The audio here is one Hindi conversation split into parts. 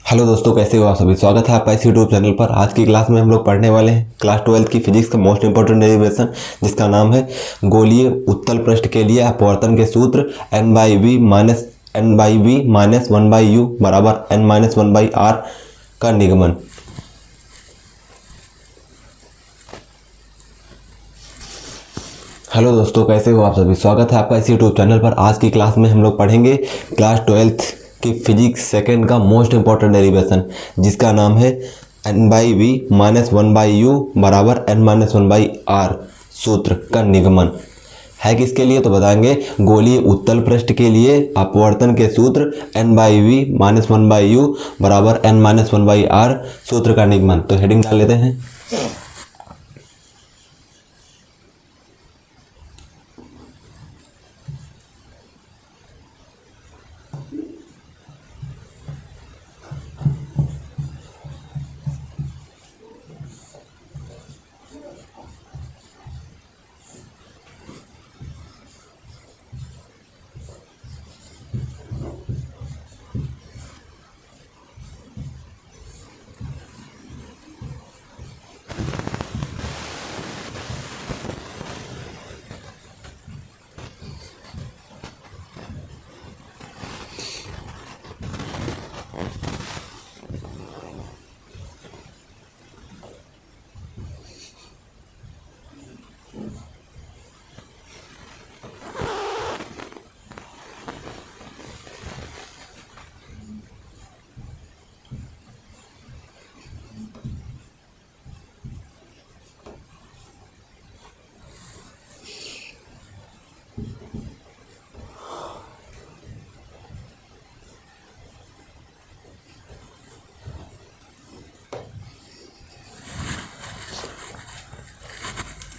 हेलो दोस्तों, कैसे हो आप सभी। स्वागत है आपका इस यूट्यूब चैनल पर। आज की क्लास में हम लोग पढ़ने वाले हैं क्लास 12 की फिजिक्स का मोस्ट इंपॉर्टेंट डेरिवेशन, जिसका नाम है गोलीय उत्तल पृष्ठ के लिए अपवर्तन के सूत्र n/v माइनस 1/u बराबर n-1/r का निगमन। हेलो दोस्तों, कैसे हो आप सभी। स्वागत है आपका इस यूट्यूब चैनल पर। आज की क्लास में हम लोग पढ़ेंगे क्लास 12 की फिजिक्स सेकंड का मोस्ट इंपॉर्टेंट डेरिवेशन, जिसका नाम है n/v माइनस 1/u बराबर n-1/r सूत्र का निगमन। है किसके लिए तो बताएंगे, गोलीय उत्तल पृष्ठ के लिए अपवर्तन के सूत्र n/v माइनस 1/u बराबर n-1/r सूत्र का निगमन। तो हेडिंग डाल लेते हैं।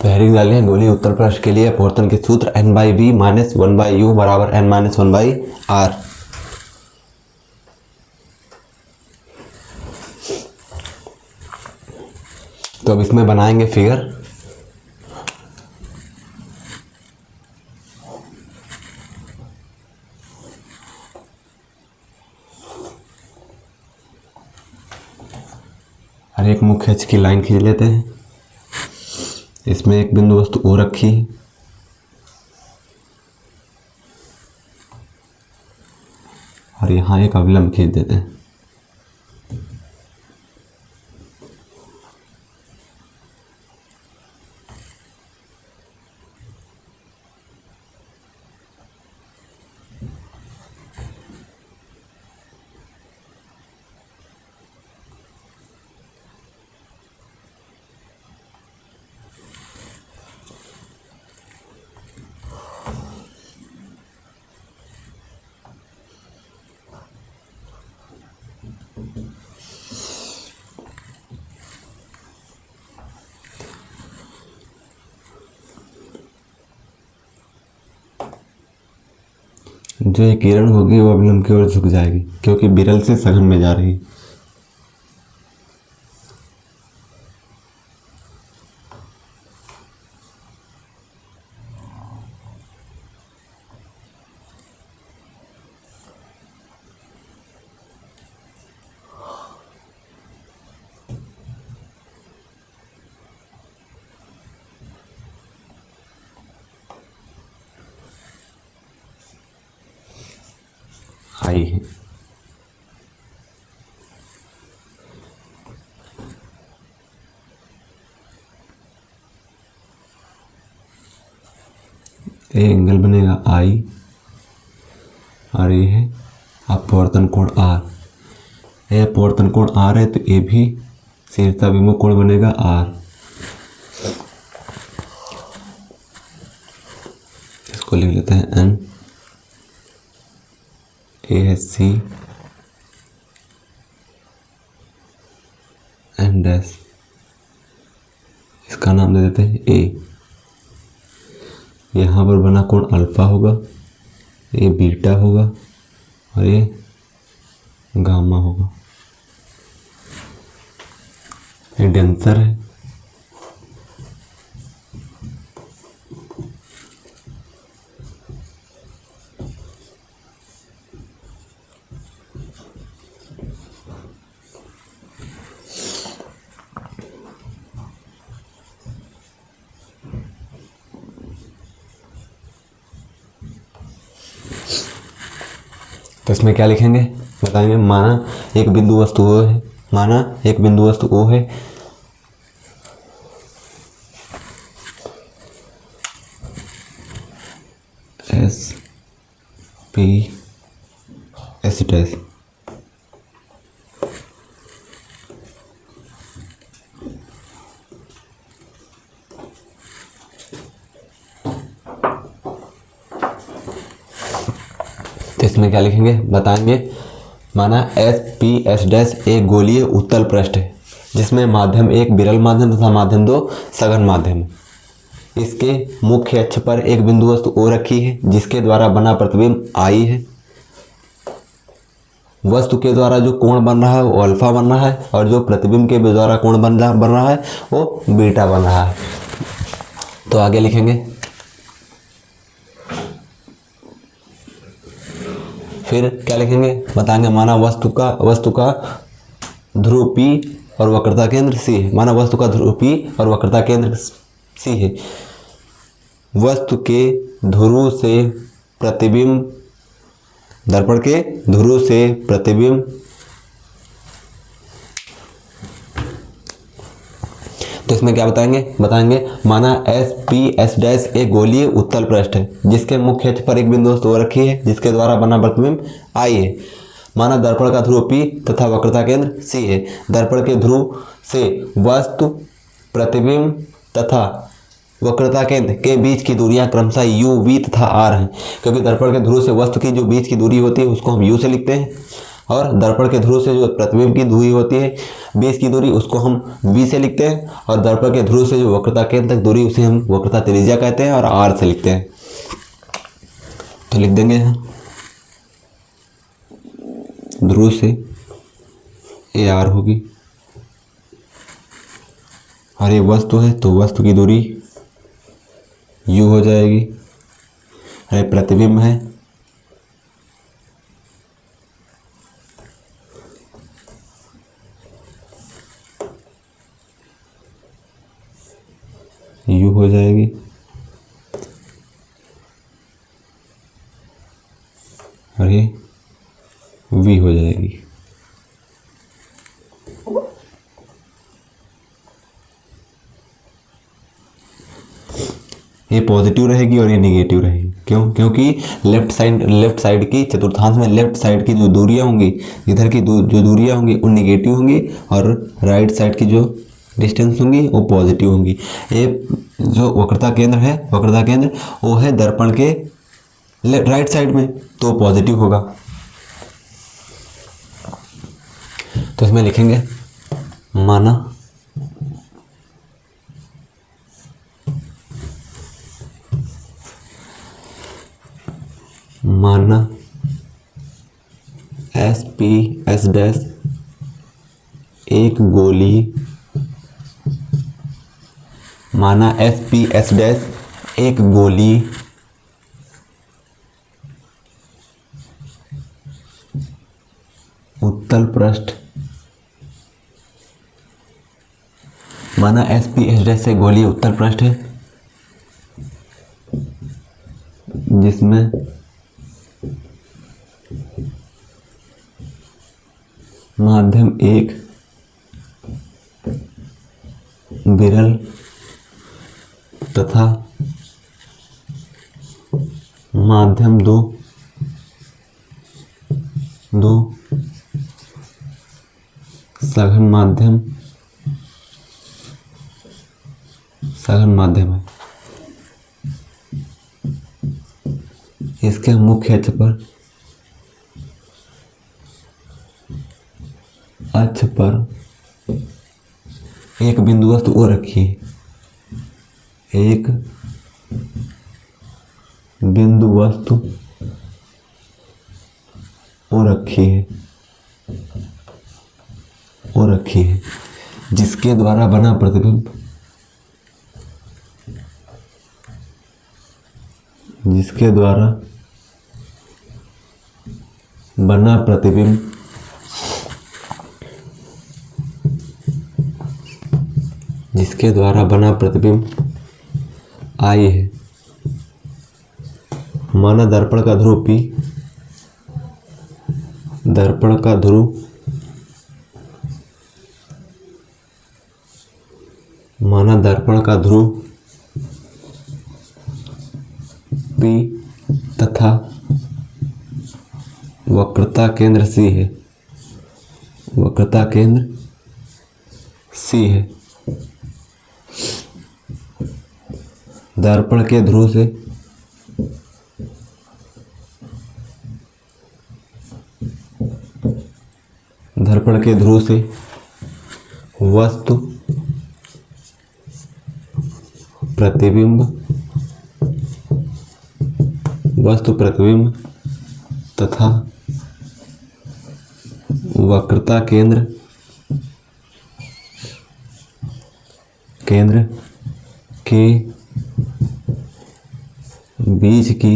तो हेडिंग डाली है, गोलीय उत्तल पृष्ठ के लिए अपवर्तन के सूत्र n/v माइनस 1/u बराबर n-1/r। तो अब इसमें बनाएंगे फिगर। और एक मुख्य अक्ष की लाइन खींच लेते हैं। इसमें एक बिंदु वस्तु O रखी है और यहाँ एक अवलंब खींच देते हैं। जो ये किरण होगी वो अवलंब की ओर झुक जाएगी, क्योंकि विरल से सघन में जा रही है। आई है। ए एंगल बनेगा I और ये है अपवर्तन कोण R। ये अपवर्तन कोण R है तो ये भी शीर्षाभिमुख कोण बनेगा R। इसको लिख लेते हैं N। ए है C N डैश, इसका नाम दे देते हैं A। यहाँ पर बना कोण अल्फा होगा, ये बीटा होगा और ये गामा होगा। ये डेंसर है। तो इसमें क्या लिखेंगे बताएंगे। माना एक बिंदु वस्तु O है, माना एक बिंदु वस्तु O है, S P S डैश तो इसमें क्या लिखेंगे बताएंगे। माना S डैश एक गोलीय उत्तल पृष्ठ है जिसमें माध्यम एक विरल माध्यम तथा माध्यम दो सघन माध्यम है। इसके मुख्य अक्ष पर एक बिंदु वस्तु O रखी है जिसके द्वारा बना प्रतिबिंब I है। वस्तु के द्वारा जो कोण बन रहा है वो अल्फा बन रहा है और जो प्रतिबिंब के द्वारा कोण बन रहा है वो बीटा बन रहा है। तो आगे लिखेंगे। फिर क्या लिखेंगे बताएंगे। माना वस्तु का ध्रुव P और वक्रता केंद्र C है। माना वस्तु का ध्रुव P और वक्रता केंद्र C है। वस्तु के ध्रुव से प्रतिबिंब, दर्पण के ध्रुव से प्रतिबिंब तो इसमें क्या बताएंगे। माना S डैश एक गोलीय उत्तल पृष्ठ है जिसके मुख्य अक्ष पर एक बिंदु वस्तु O रखी है जिसके द्वारा बना प्रतिबिंब I है। माना दर्पण का ध्रुव P तथा वक्रता केंद्र C है। दर्पण के ध्रुव से वस्तु, प्रतिबिंब तथा वक्रता केंद्र के बीच की दूरियां क्रमशः U, V तथा R हैं। क्योंकि दर्पण के ध्रुव से वस्तु की जो बीच की दूरी होती है उसको हम U से लिखते हैं और दर्पण के ध्रुव से जो प्रतिबिंब की दूरी होती है बीच की दूरी उसको हम V से लिखते हैं और दर्पण के ध्रुव से जो वक्रता केंद्र तक दूरी उसे हम वक्रता त्रिज्या कहते हैं और R से लिखते हैं। तो लिख देंगे यहाँ ध्रुव से AR होगी और ये वस्तु है तो वस्तु की दूरी U हो जाएगी और ये प्रतिबिंब है U हो जाएगी और ये V हो जाएगी। ये पॉजिटिव रहेगी और ये निगेटिव रहेगी। क्यों? क्योंकि लेफ्ट साइड की चतुर्थांश में लेफ्ट साइड की जो दूरियां होंगी, इधर की जो दूरियां होंगी वो निगेटिव होंगी और राइट साइड की जो डिस्टेंस होंगी वो पॉजिटिव होंगी। ये जो वक्रता केंद्र वो है दर्पण के राइट साइड में तो पॉजिटिव होगा। तो इसमें लिखेंगे माना S डैश एक गोली, माना S डैश एक गोली उत्तल पृष्ठ, माना S डैश से गोली उत्तल पृष्ठ है जिसमें माध्यम एक विरल तथा माध्यम दो सघन माध्यम है। इसके मुख्य अक्ष पर एक बिंदु वस्तु O रखी है, एक बिंदु वस्तु O रखी है जिसके द्वारा बना प्रतिबिंब जिसके द्वारा बना प्रतिबिंब I है। माना दर्पण का ध्रुव P दर्पण का ध्रुव माना दर्पण का ध्रुव P तथा वक्रता केंद्र C है, वक्रता केंद्र C है। दर्पण के ध्रुव से वस्तु प्रतिबिंब तथा वक्रता केंद्र के बीच की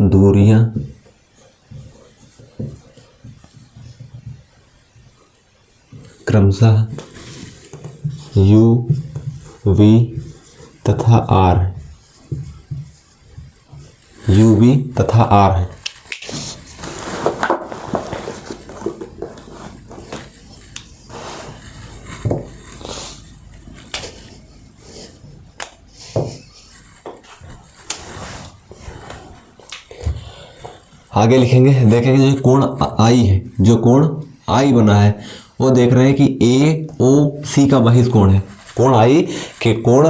दूरियां क्रमशः u, v तथा r है, u, v तथा r है। आगे लिखेंगे, देखेंगे जो कोण I है, जो कोण I बना है वो देख रहे हैं कि AOC का बहिष्कोण है। कोण I के कोण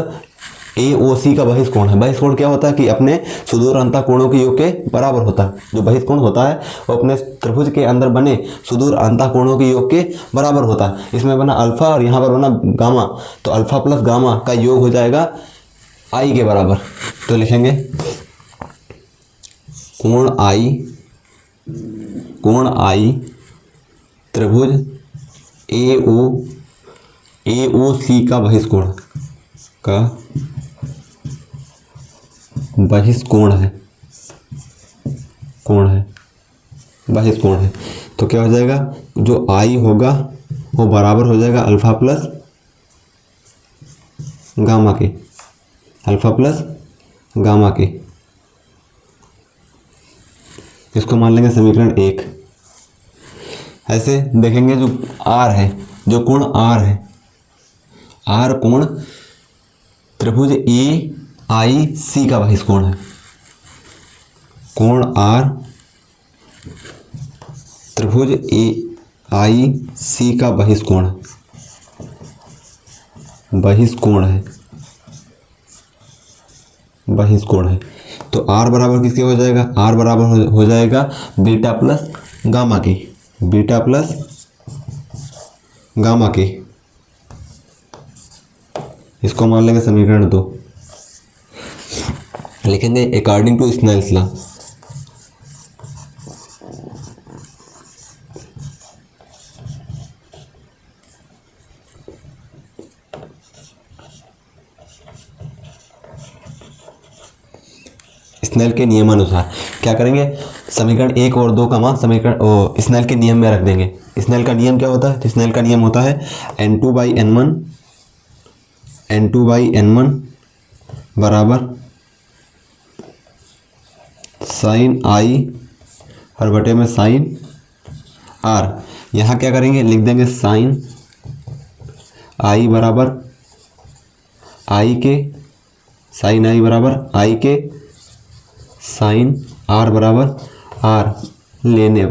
AOC का बहिष्कोण है। बहिष्कोण क्या होता है कि अपने सुदूर अंतः कोणों के योग के बराबर होता है। जो बहिष्कोण होता है वो अपने त्रिभुज के अंदर बने सुदूर अंतः कोणों के योग के बराबर होता है। इसमें बना अल्फा और यहाँ पर बना गामा, तो अल्फा प्लस गामा का योग हो जाएगा I के बराबर। तो लिखेंगे कोण I त्रिभुज AOC का बहिष्कोण बहिष्कोण है। तो क्या हो जाएगा, जो I होगा वो बराबर हो जाएगा अल्फा प्लस गामा के। इसको मान लेंगे समीकरण 1। ऐसे देखेंगे जो R है, जो कोण R है, R कोण त्रिभुज AIC का बहिष्कोण है। कोण R त्रिभुज AIC का बहिष्कोण है। तो R बराबर किसके हो जाएगा, R बराबर हो जाएगा बीटा प्लस गामा के। इसको मान लेंगे समीकरण 2। लिखेंगे according to Snell's law. Snell के नियमानुसार क्या करेंगे, समीकरण 1 और 2 का मान समीकरण स्नेल के नियम में रख देंगे। स्नेल का नियम क्या होता है, तो स्नेल का नियम होता है n2/n1 बराबर साइन I और बटे में साइन R। यहाँ क्या करेंगे, लिख देंगे साइन I बराबर I के साइन I बराबर I के साइन R बराबर R लेने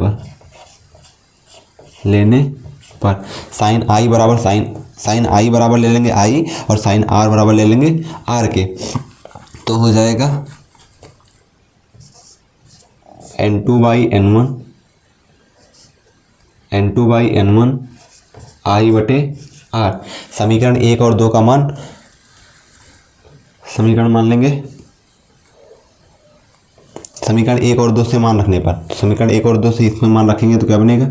पर साइन I बराबर साइन I बराबर ले लेंगे I और साइन R बराबर ले लेंगे R के। तो हो जाएगा n2/n1 I बटे R। समीकरण 1 और 2 का मान समीकरण मान लेंगे, समीकरण 1 और 2 से मान रखने पर, समीकरण 1 और 2 से इसमें मान रखेंगे तो क्या बनेगा,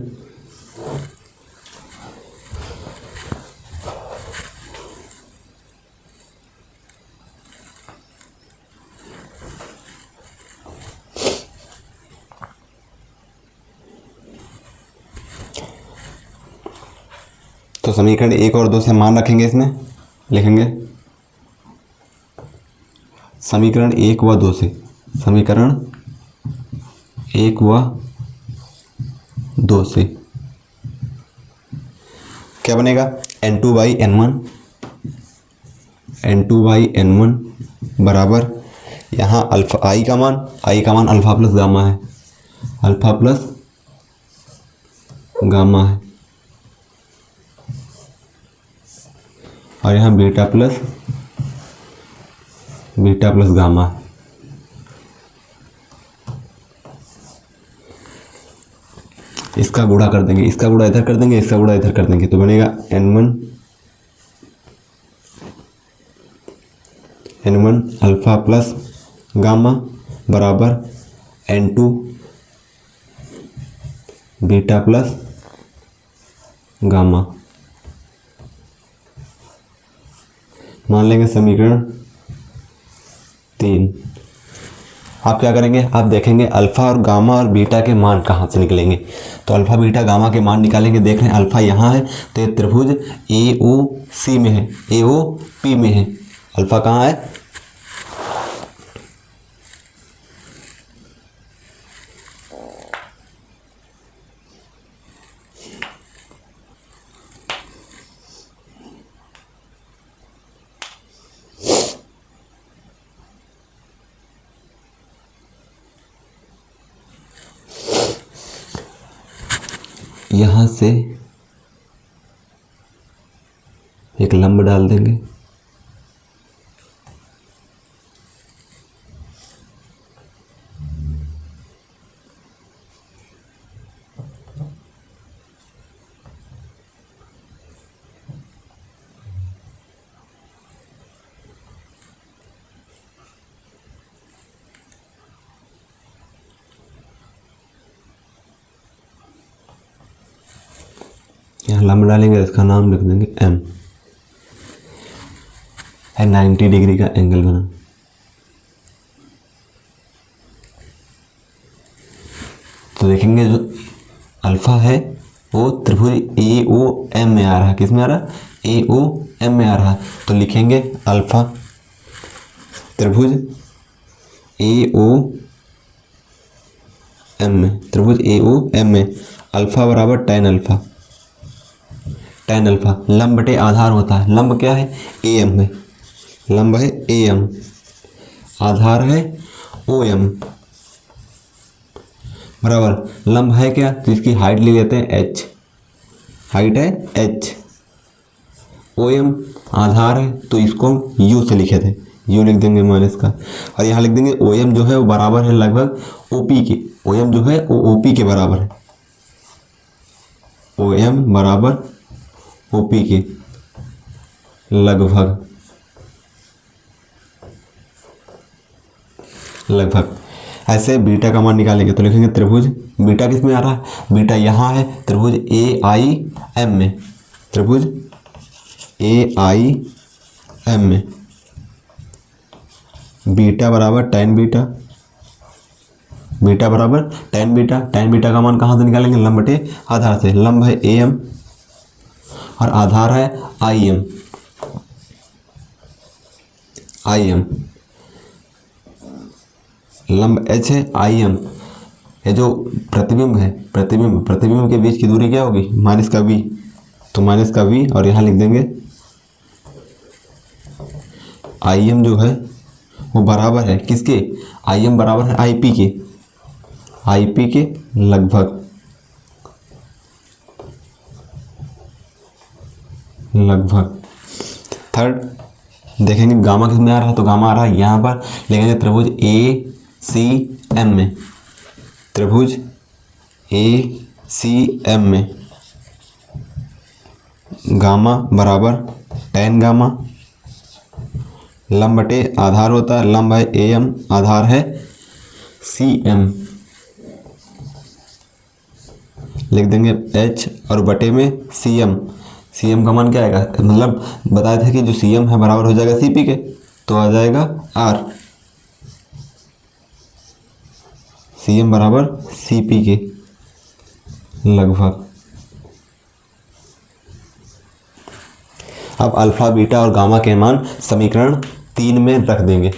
तो समीकरण 1 और 2 से मान रखेंगे, इसमें लिखेंगे समीकरण 1 व 2 से, समीकरण 1 व 2 से क्या बनेगा, N2/N1 बराबर यहाँ अल्फा आई का मान अल्फा प्लस गामा है, अल्फा प्लस गामा है, और यहाँ बीटा प्लस गामा है। इसका गुणा कर देंगे, इसका गुणा इधर कर देंगे, इसका गुणा इधर कर देंगे, तो बनेगा N1 अल्फा प्लस गामा बराबर N2 बीटा प्लस गामा। मान लेंगे समीकरण 3। आप क्या करेंगे, आप देखेंगे अल्फा और गामा और बीटा के मान कहाँ से निकलेंगे, तो अल्फा बीटा गामा के मान निकालेंगे। देख रहे हैं अल्फा यहाँ है तो ये त्रिभुज AOC में है, AOP में है, अल्फा कहाँ है, यहाँ से एक लंब डाल देंगे, यहाँ लंब डालेंगे, इसका नाम लिख देंगे M, 90 डिग्री का एंगल बना। तो देखेंगे जो अल्फा है वो त्रिभुज AOM में आ रहा है, किस में आ रहा है, AOM में आ रहा है, तो लिखेंगे अल्फा त्रिभुज AOM में, त्रिभुज AOM में अल्फा बराबर tan अल्फा लंब बटे आधार होता है, लंब क्या है AM में, लंब है AM, आधार है OM बराबर लंब है क्या, तो इसकी हाइट ले लेते हैं H, हाइट है H, OM आधार है तो इसको हम U से लिखे थे, U लिख देंगे माइनस का, और यहाँ लिख देंगे OM जो है वो बराबर है लगभग OP के, OM जो है वो OP के बराबर है, OM बराबर OP के लगभग ऐसे बीटा का मान निकालेंगे तो लिखेंगे त्रिभुज, बीटा किस में आ रहा है, बीटा यहाँ है त्रिभुज AIM में, त्रिभुज AIM में बीटा बराबर tan बीटा का मान कहाँ से निकालेंगे, लंब बटे आधार से, लंब है AM और आधार है IM, लंब H है IM, ये जो प्रतिबिंब है, प्रतिबिंब के बीच की दूरी क्या होगी, माइनस का V, तो माइनस का V, और यहाँ लिख देंगे IM जो है वो बराबर है किसके, IM बराबर है IP के लगभग थर्ड देखेंगे गामा किस में आ रहा है, तो गामा आ रहा है यहाँ पर, लिखेंगे त्रिभुज ACM में, त्रिभुज ACM में गामा बराबर tan गामा, लंब बटे आधार होता है, लंब है AM, आधार है CM, लिख देंगे H और बटे में CM का मान क्या आएगा, मतलब बताए थे कि जो CM है बराबर हो जाएगा CP के, तो आ जाएगा R, CM बराबर CP के लगभग। अब अल्फा बीटा और गामा के मान समीकरण 3 में रख देंगे,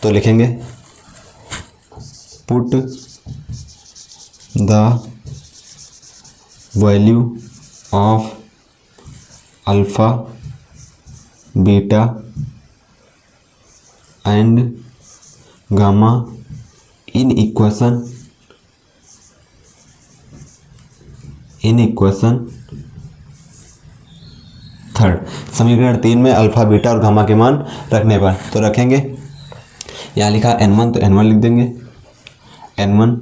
तो लिखेंगे put the value of alpha beta and gamma in equation third. समीकरण 3 में अल्फा बीटा और गामा के मान रखने पर तो रखेंगे, यहाँ लिखा n1 तो n1 लिख देंगे n1,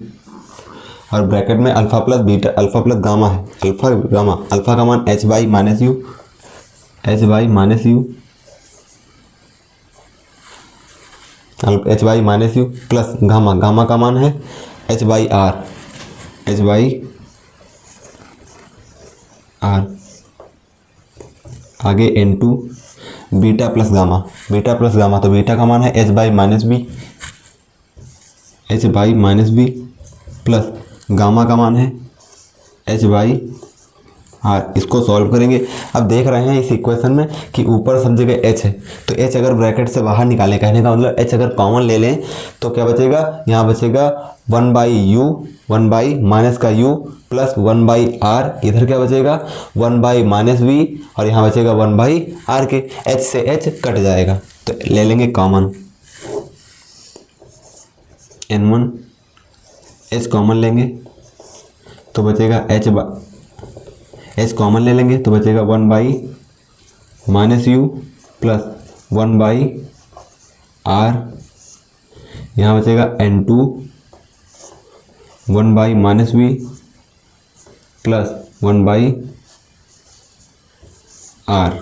और ब्रैकेट में alpha plus beta, alpha plus gamma है, अल्फा गामा, अल्फा का मान h by minus u, h by minus u, h by minus u plus gamma, gamma का मान है h by r, h by r, आगे n2 beta plus gamma, beta plus gamma तो बीटा का मान है h by minus b, h by minus b plus gamma का मान है h बाई आर। इसको सॉल्व करेंगे। अब देख रहे हैं इस इक्वेशन में कि ऊपर सब जगह h है, तो h अगर ब्रैकेट से बाहर निकालें, कहने का मतलब h अगर कॉमन ले लें तो क्या बचेगा, यहाँ बचेगा 1 बाई यू, 1 बाई माइनस का u प्लस 1 बाई आर, इधर क्या बचेगा 1 बाई माइनस वी, और यहाँ बचेगा 1 बाई आर के, h से h कट जाएगा तो ले लेंगे कॉमन n1, h कॉमन लेंगे तो बचेगा h कॉमन ले लेंगे तो बचेगा 1 by minus u plus 1 by r, यहाँ बचेगा n2 1 by minus v plus 1 by r.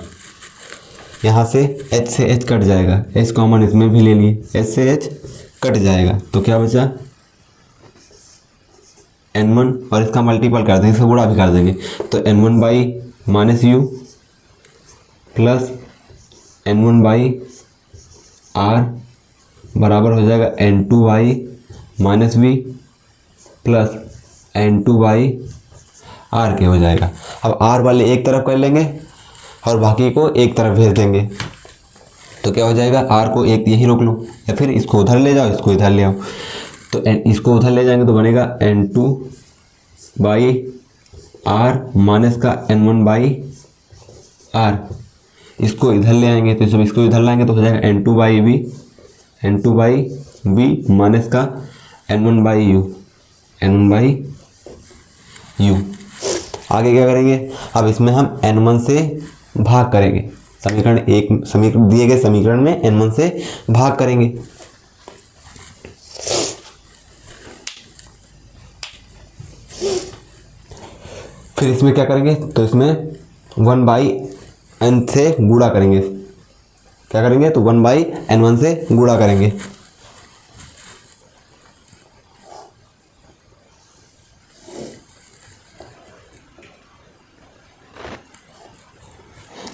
यहाँ से h कट जाएगा, h कॉमन इसमें भी ले लिए, h से h कट जाएगा तो क्या बचा n1, और इसका मल्टीपल कर देंगे, इसका गुणा भी कर देंगे तो n1 by minus u plus n1 by r बराबर हो जाएगा n2 by minus v plus n2 by r के हो जाएगा। अब आर वाले एक तरफ कर लेंगे और बाकी को एक तरफ भेज देंगे तो क्या हो जाएगा, आर को एक यहीं रोक लो या फिर इसको उधर ले जाओ, इसको इधर ले आओ, तो इसको उधर ले जाएंगे तो बनेगा n2 बाई आर माइनस का n1 बाई आर, इसको इधर ले आएंगे तो जब इसको इधर लाएंगे तो हो जाएगा n2 by b, n2 by b minus का n1 by you, n1 by you. आगे क्या करेंगे, अब इसमें हम n1 से भाग करेंगे, समीकरण एक, समीकरण दिए गए समीकरण में n1 से भाग करेंगे। फिर इसमें क्या करेंगे तो इसमें 1 बाई n से गुणा करेंगे, क्या करेंगे तो 1 बाई n1 से गुणा करेंगे,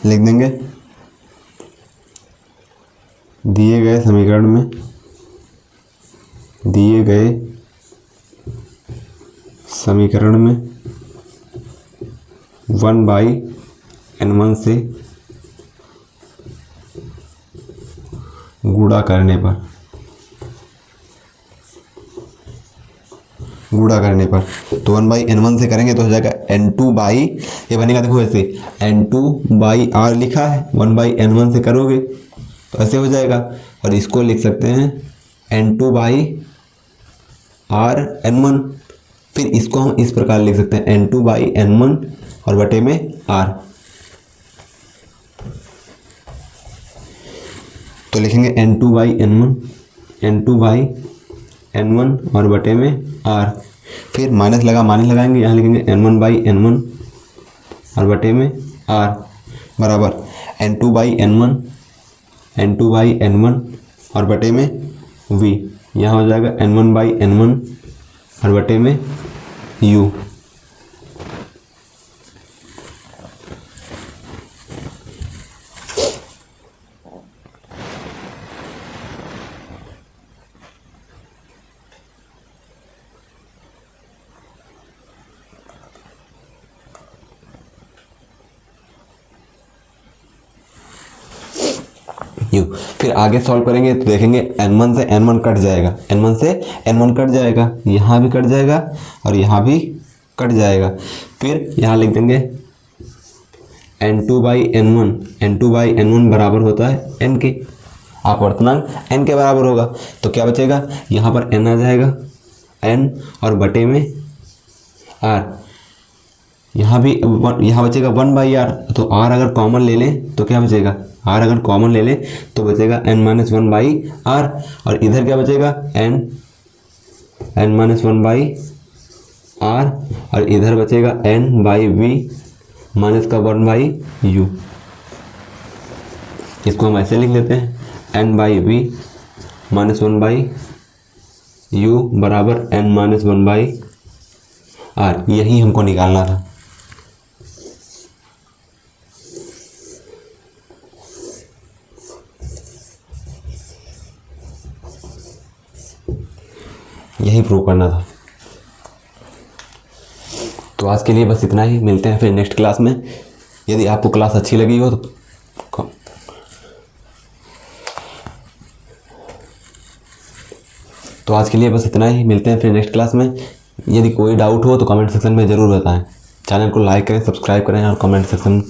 लिख देंगे दिए गए समीकरण में, दिए गए समीकरण में 1 बाई n1 से गुणा करने पर, तो 1 बाई n1 से करेंगे तो हो जाएगा n2 बाई, ये बनेगा देखो ऐसे n2 बाई आर लिखा है, 1 बाई n1 से करोगे तो ऐसे हो जाएगा, और इसको लिख सकते हैं n2 बाई आर n1, फिर इसको हम इस प्रकार लिख सकते हैं n2 बाई n1 और बटे में r, तो लिखेंगे n2 by n1, n2 by n1 और बटे में r, फिर माइनस लगाएंगे, यहाँ लिखेंगे n1 बाई n1 और बटे में r बराबर n2 by n1, n2 by n1 और बटे में v, यहाँ हो जाएगा n1 बाई n1 और बटे में u। यू। फिर आगे सॉल्व करेंगे तो देखेंगे n1 से n1 कट जाएगा, n1 से n1 कट जाएगा, यहाँ भी कट जाएगा और यहाँ भी कट जाएगा। फिर यहाँ लिख देंगे n2/n1 बराबर होता है n के, अपवर्तनांक n के बराबर होगा। तो क्या बचेगा, यहाँ पर n आ जाएगा, n और बटे में r, यहाँ भी यहाँ बचेगा 1/r। तो r अगर कॉमन ले लें तो क्या बचेगा, r अगर कॉमन ले लें तो बचेगा n-1/r। और इधर क्या बचेगा, n-1/r और इधर बचेगा n/v माइनस का 1/u। इसको हम ऐसे लिख लेते हैं n/v माइनस 1/u बराबर n-1/r। यही हमको निकालना था। यही प्रूव करना था। तो आज के लिए बस इतना ही, मिलते हैं फिर नेक्स्ट क्लास में। यदि आपको क्लास अच्छी लगी हो तो आज के लिए बस इतना ही, मिलते हैं फिर नेक्स्ट क्लास में। यदि कोई डाउट हो तो कमेंट सेक्शन में ज़रूर बताएं। चैनल को लाइक करें, सब्सक्राइब करें और कमेंट सेक्शन